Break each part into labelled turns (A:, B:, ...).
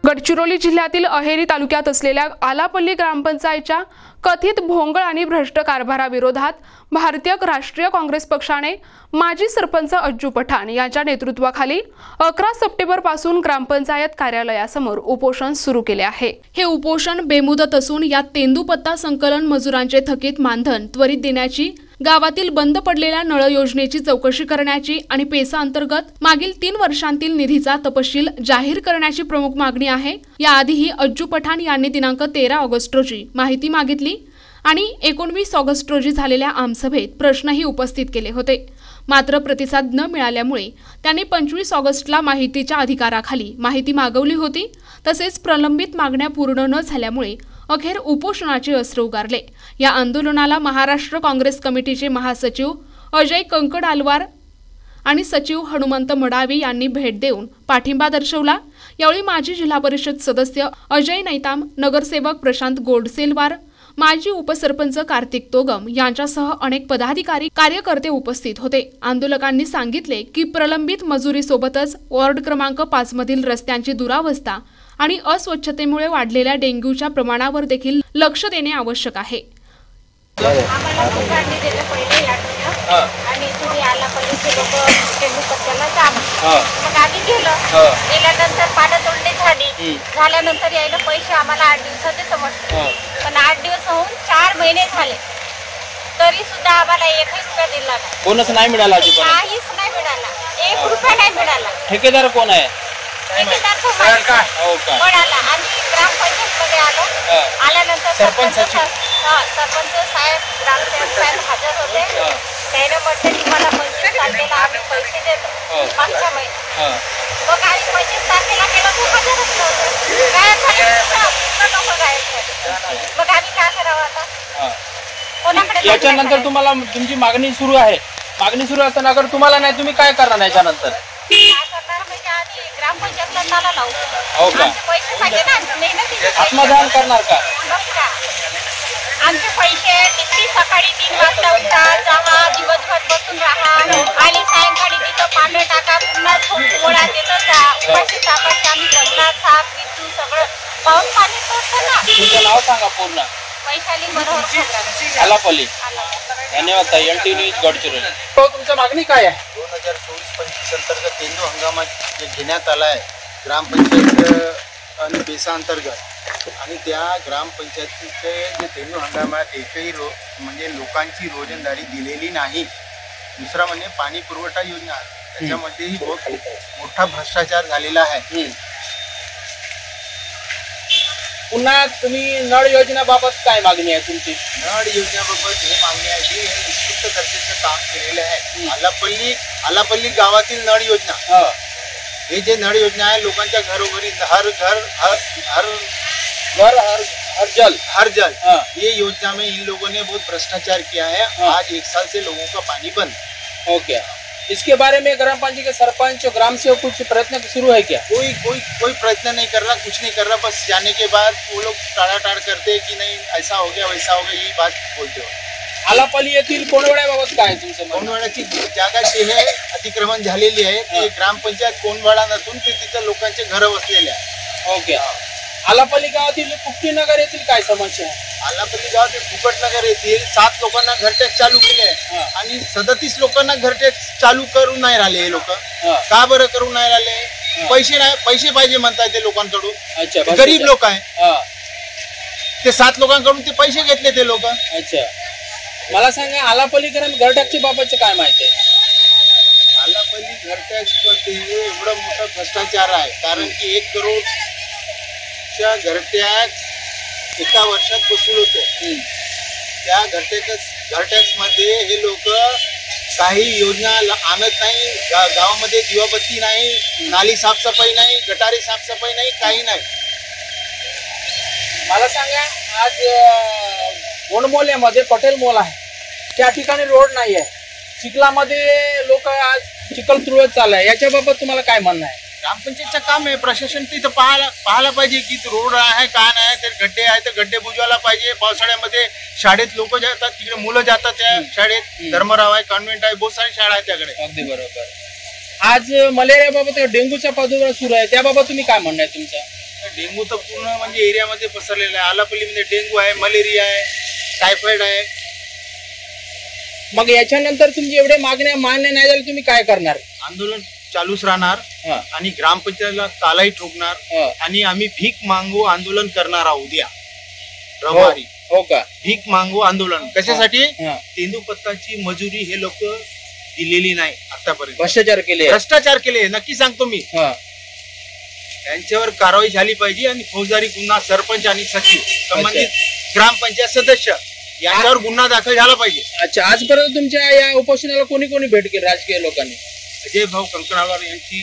A: गडचिरोली जिल्ह्यातील अहेरी तालुक्यात असलेल्या आलापल्ली ग्रामपंचायतच्या कथित भोंगळ आणि भ्रष्ट कारभाराविरोधात भारतीय राष्ट्रीय काँग्रेस पक्षाने माजी सरपंच अज्जू पठाण यांच्या नेतृत्वाखाली 11 सप्टेंबर पासून ग्रामपंचायत कार्यालयासमोर उपोषण सुरू केले आहे। हे उपोषण बेमुदत असून यात तेंदूपत्ता संकलन मजुरांचे थकीत मानधन त्वरित देण्याची, गावातील बंद पडलेल्या नळ योजनेची चौकशी करण्याची आणि पेसा अंतर्गत मागील 3 वर्षांतील निधीचा तपशील जाहीर करण्याची प्रमुख मागणी आहे। याआधीही अज्जू पठाण यांनी दिनांक 13 ऑगस्ट रोजी माहिती मागितली आणि 19 ऑगस्ट रोजी झालेल्या आमसभेत प्रश्नही उपस्थित केले होते। मात्र प्रतिसाद न मिळाल्यामुळे त्यांनी 25 ऑगस्टला माहितीच्या अधिकाराखाली माहिती मागवली होती। तसेच प्रलंबित मागण्या पूर्ण न झाल्यामुळे अखेर उपोषणाचे अस्त्र उगारले। या आंदोलनाला महाराष्ट्र काँग्रेस कमिटीचे महासचिव अजय कंकडालवार आणि सचिव हनुमंत मडावी यांनी भेट देऊन पाठिंबा दर्शवला। यावेळी माजी जिल्हा परिषद सदस्य अजय नैताम, नगरसेवक प्रशांत गोडसेलवार, माजी उपसरपंच कार्तिक तोगम यांच्यासह अनेक पदाधिकारी कार्यकर्ते उपस्थित होते। आंदोलकांनी सांगितले की प्रलंबित मजुरीसोबतच वॉर्ड क्रमांक 5 मधील रस्त्यांची दुरावस्था आणि अस्वच्छतेमुळे वाढलेल्या डेंग्यूच्या प्रमाणावर देखील लक्ष देणे आवश्यक आहे।
B: आम्हाला सरकारने दिलं पहिले आणि तुम्ही आलापल्लीचे लोक तेंदूपत्त्याला जा मग आम्ही गेल्यानंतर पाडतोडणी झाल्यानंतर यायला पैसे आम्हाला 8 दिवसात देतो म्हटलं, पण 8 दिवस होऊन 4 महिने झाले तरी सुद्धा आम्हाला 1 रुपया दिला नाही।
C: कोणच नाही मिळाला,
B: काहीच नाही मिळाला, 1 रुपया नाही मिळाला।
C: ठेकेदार कोण आहे?
B: ठेकेदार तो मिळाला। आम्ही ग्रामपंचायत मध्ये आल्यानंतर सरपंच साहेब, ग्रामसेवक साहेब हजर होते। त्याने म्हटले की मला 25 तारखेला आम्ही पैसे देतो मागच्या महिन्यात। मग आम्ही 25 तारखेला केलं तर हजरच नव्हतं, गायब झाले, लोक गायब झाले। मग आम्ही काय करावं आता? कोणाकडे?
C: याच्यानंतर तुम्हाला तुमची मागणी सुरू आहे। मागणी सुरू असताना अगर तुम्हाला नाही, तुम्ही काय करणार याच्यानंतर?
B: काय करणार म्हणजे आम्ही ग्रामपंचायतला ताला लावू। पैसे पाहिजे ना,
C: आत्मदान करणार का?
B: आमचे पैसे किती सकाळी 3 वाजता उठा, जावा, दिवसभर बसून राहा आणि सायंकाळी तिथं पाणी टाका, पुन्हा गोळा देतो जा, उपाशी तापाशी आम्ही बदला, साप, विचू सगळं पाऊस पाणी सोडतो ना।
C: तुमचं नाव सांगा पूर्ण?
B: वैशाली मनोहर
C: आलापल्ली। धन्यवाद ताई। LT news Gadchiroli. तो तुमची मागणी काय आहे?
D: 2024-25 अंतर्गत तेंदू हंगामात जे घेण्यात आला आहे ग्रामपंचायत आणि पेसा अंतर्गत, आणि त्या ग्रामपंचायतीचे जे तेंदू हंगामात एकही म्हणजे लोकांची रोजंदारी दिलेली नाही। दुसरा म्हणजे पाणी पुरवठा योजना, त्याच्यामध्येही बहुत मोठा भ्रष्टाचार झालेला आहे।
C: पुन्हा तुम्ही नळ योजनेबाबत काय मागणी आहे तुमची?
D: नळ योजनेबाबत हे मागणी आहे की हे उत्कृष्ट दर्जाचं काम केलेलं आहे। आलापल्ली गावातील नळ योजना, हे जे नळ योजना है लोकांच्या घरोघरी हर जल ये योजना में इन लोगों ने बहुत भ्रष्टाचार किया है। आज 1 साल से लोगों का पानी बंद।
C: ओके, इसके बारे में ग्राम पंचायत के सरपंच, ग्राम सेवक कुछ प्रयत्न शुरू है क्या?
D: कोई प्रयत्न नहीं कर रहा, कुछ नहीं कर रहा। बस जाने के बाद वो लोग टाळाटाळ करते कि नहीं ऐसा हो गया वैसा हो गया, यही बात बोलते हो।
C: आलापल्ली येथील कोंडवाड्याबाबत काय तुमचं?
D: कोंडवाड्याची जागा जी आहे अतिक्रमण झालेली आहे, ती ग्रामपंचायत कोंडवाडा नसून ते तिथं लोकांचे घर वसलेले आहे।
C: ओके, आलापल्ली गावातील कुपटीनगर येथील काय समस्या आहे?
D: आलापल्ली गावातील फुकटनगर येथील 7 लोकांना घरटॅक्स चालू केले आहे आणि 37 लोकांना घरटॅक्स चालू करून नाही राहिले। हे लोक का बरं करून नाही राहिले? पैसे पाहिजे म्हणतात ते लोकांकडून।
C: अच्छा,
D: गरीब लोक आहे ते, 7 लोकांकडून ते पैसे घेतले ते लोक।
C: अच्छा, मला सांगा आलापल्ली घरटॅक्सच्या बाबतचं काय माहिती आहे?
D: आलापल्ली घरटॅक्स एवढं मोठं भ्रष्टाचार आहे, कारण की 1 करोडच्या घरटॅक्स एका वर्षात वसूल होते। त्या घरटॅक्स मध्ये हे लोक काही योजना आणत नाही, गावामध्ये दिवाबत्ती नाही, नाली साफसफाई नाही, गटारी साफसफाई नाही, काही नाही।
C: मला सांगा, आज गोंडमोल्यामध्ये पटेल मॉल आहे, त्या ठिकाणी रोड नाही आहे, चिखलामध्ये लोक आज चिखल तुळत चालू आहे, याच्याबाबत तुम्हाला काय म्हणणं आहे?
D: ग्रामपंचायतचं काम आहे, प्रशासन तिथं पाहायला पाहिजे की रोड आहे का नाही, तर गड्डे आहे तर गड्डे बुजवायला पाहिजे। पावसाळ्यामध्ये शाळेत लोक जातात, तिकडे मुलं जातात त्या शाळेत, धर्मराव आहे, कॉन्व्हेंट आहे, बहुत सारी शाळा आहे त्याकडे।
C: अगदी बरोबर। आज मलेरिया बाबत डेंग्यूचा प्रादुर्भाव सुरू आहे, त्याबाबत तुम्ही काय म्हणणं आहे तुमचं?
D: डेंगू तर पूर्ण म्हणजे एरियामध्ये पसरलेला आहे. आलापल्लीमध्ये डेंगू आहे, मलेरिया आहे, टायफॉइड आहे.
C: मग याच्यानंतर तुमची एवढे मागण्या मान्य नाही झाल्या तुम्ही काय करणार?
D: आंदोलन चालूच राहणार
C: हा.
D: आणि ग्रामपंचायतला तालाही ठोकणार
C: हा.
D: आणि आम्ही भीक मागू आंदोलन करणार आहोत उद्या रविवारी.
C: हो का?
D: भीक मागू आंदोलन कशासाठी?
C: हा.
D: तेंदूपत्ताची मजुरी हे लोक दिलेली नाही आतापर्यंत.
C: भ्रष्टाचार केले.
D: भ्रष्टाचार केले नक्की सांगतो मी.
C: हा.
D: त्यांच्यावर कारवाई झाली पाहिजे आणि फौजदारी गुन्हा सरपंच आणि सचिव संबंधित ग्रामपंचायत सदस्य यांच्यावर गुन्हा दाखल झाला पाहिजे.
C: अच्छा, आजपर्यंत तुमच्या या उपोषणाला कोणी कोणी भेट केली राजकीय लोकांनी?
D: अजय भाऊ कंकणावर यांची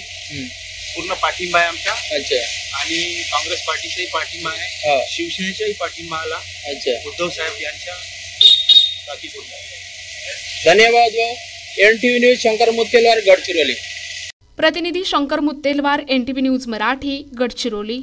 D: पूर्ण पाठिंबा आहे आमचा.
C: अच्छा.
D: आणि काँग्रेस पार्टीचाही पाठिंबा
C: हा.
D: आहे, शिवसेनेचाही पाठिंबा आला.
C: अच्छा.
D: उद्धव साहेब यांच्या पाठीपूर्ण.
C: धन्यवाद भाऊ. NTV news Shankar Muttelwar, Gadchiroli.
A: प्रतिनिधी शंकर मुत्तेलवार, NTV न्यूज मराठी, गडचिरोली.